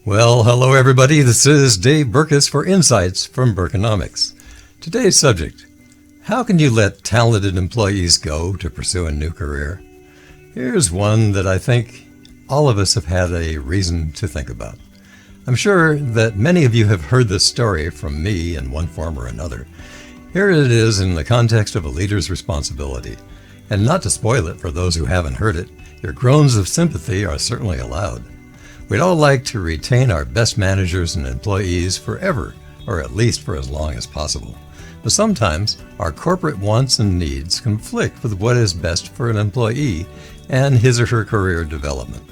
Well, hello everybody. This is Dave Berkus for Insights from Berkonomics. Today's subject: how can you let talented employees go to pursue a new career? Here's one that I think all of us have had a reason to think about. I'm sure that many of you have heard this story from me in one form or another. Here it is in the context of a leader's responsibility. And not to spoil it for those who haven't heard it, your groans of sympathy are certainly allowed. We'd all like to retain our best managers and employees forever, or at least for as long as possible. But sometimes our corporate wants and needs conflict with what is best for an employee and his or her career development.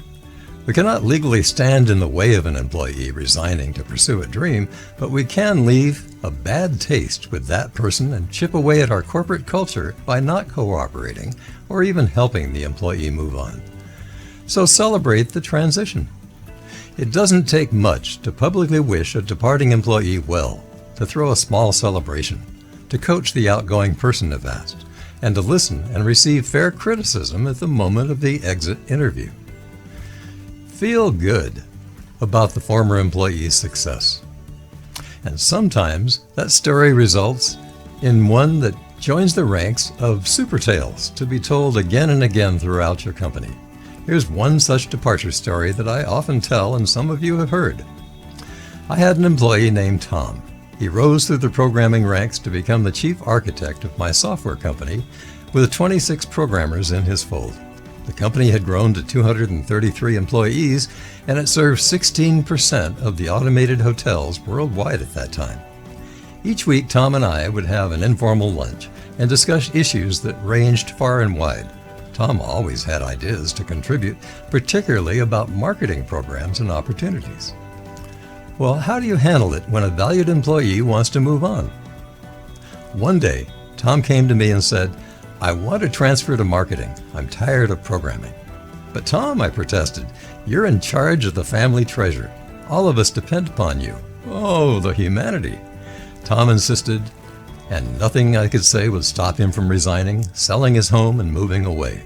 We cannot legally stand in the way of an employee resigning to pursue a dream, but we can leave a bad taste with that person and chip away at our corporate culture by not cooperating or even helping the employee move on. So celebrate the transition. It doesn't take much to publicly wish a departing employee well, to throw a small celebration, to coach the outgoing person if asked, and to listen and receive fair criticism at the moment of the exit interview. Feel good about the former employee's success. And sometimes that story results in one that joins the ranks of super tales to be told again and again throughout your company. Here's one such departure story that I often tell and some of you have heard. I had an employee named Tom. He rose through the programming ranks to become the chief architect of my software company with 26 programmers in his fold. The company had grown to 233 employees and it served 16% of the automated hotels worldwide at that time. Each week, Tom and I would have an informal lunch and discuss issues that ranged far and wide. Tom always had ideas to contribute, particularly about marketing programs and opportunities. Well, how do you handle it when a valued employee wants to move on? One day, Tom came to me and said, "I want to transfer to marketing. I'm tired of programming." "But Tom," I protested, "you're in charge of the family treasure. All of us depend upon you." Oh, the humanity. Tom insisted, and nothing I could say would stop him from resigning, selling his home, and moving away.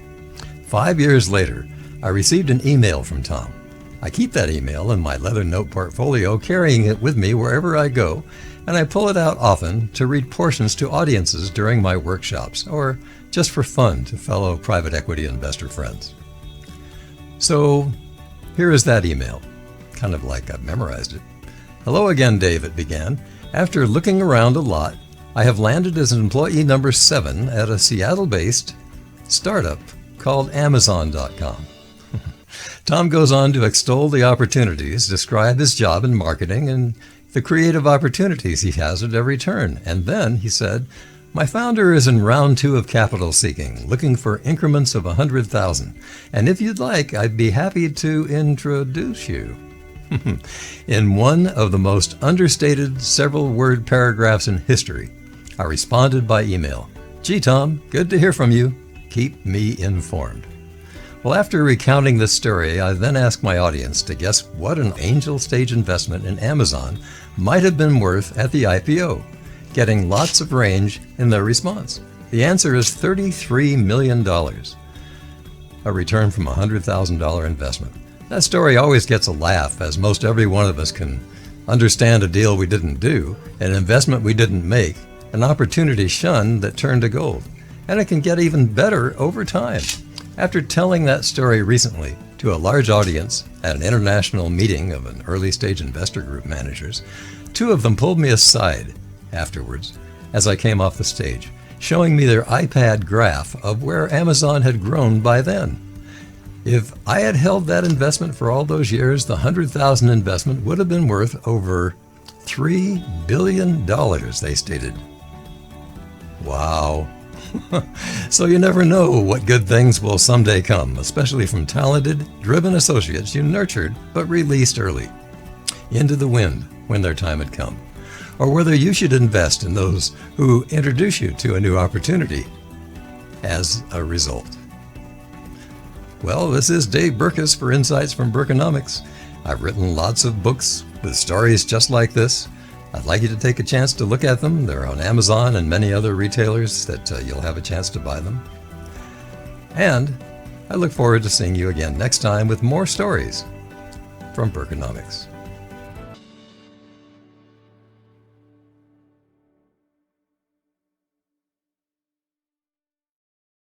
5 years later, I received an email from Tom. I keep that email in my leather note portfolio, carrying it with me wherever I go, and I pull it out often to read portions to audiences during my workshops, or just for fun to fellow private equity investor friends. So here is that email, kind of like I've memorized it. "Hello again, Dave," it began. "After looking around a lot, I have landed as employee number 7 at a Seattle-based startup called Amazon.com. Tom goes on to extol the opportunities, describe his job in marketing, and the creative opportunities he has at every turn. And then he said, "My founder is in round 2 of capital seeking, looking for increments of 100,000. And if you'd like, I'd be happy to introduce you." In one of the most understated several-word paragraphs in history, I responded by email, "Gee, Tom, good to hear from you. Keep me informed." Well, after recounting this story, I then asked my audience to guess what an angel stage investment in Amazon might have been worth at the IPO, getting lots of range in their response. The answer is $33 million, a return from a $100,000 investment. That story always gets a laugh, as most every one of us can understand a deal we didn't do, an investment we didn't make, an opportunity shunned that turned to gold. And it can get even better over time. After telling that story recently to a large audience at an international meeting of an early-stage investor group managers, 2 of them pulled me aside afterwards as I came off the stage, showing me their iPad graph of where Amazon had grown by then. If I had held that investment for all those years, the $100,000 investment would have been worth over $3 billion, they stated. Wow. So you never know what good things will someday come, especially from talented, driven associates you nurtured but released early into the wind when their time had come, or whether you should invest in those who introduce you to a new opportunity as a result. Well, this is Dave Berkus for Insights from Berkonomics. I've written lots of books with stories just like this. I'd like you to take a chance to look at them. They're on Amazon and many other retailers that you'll have a chance to buy them. And I look forward to seeing you again next time with more stories from Berkonomics.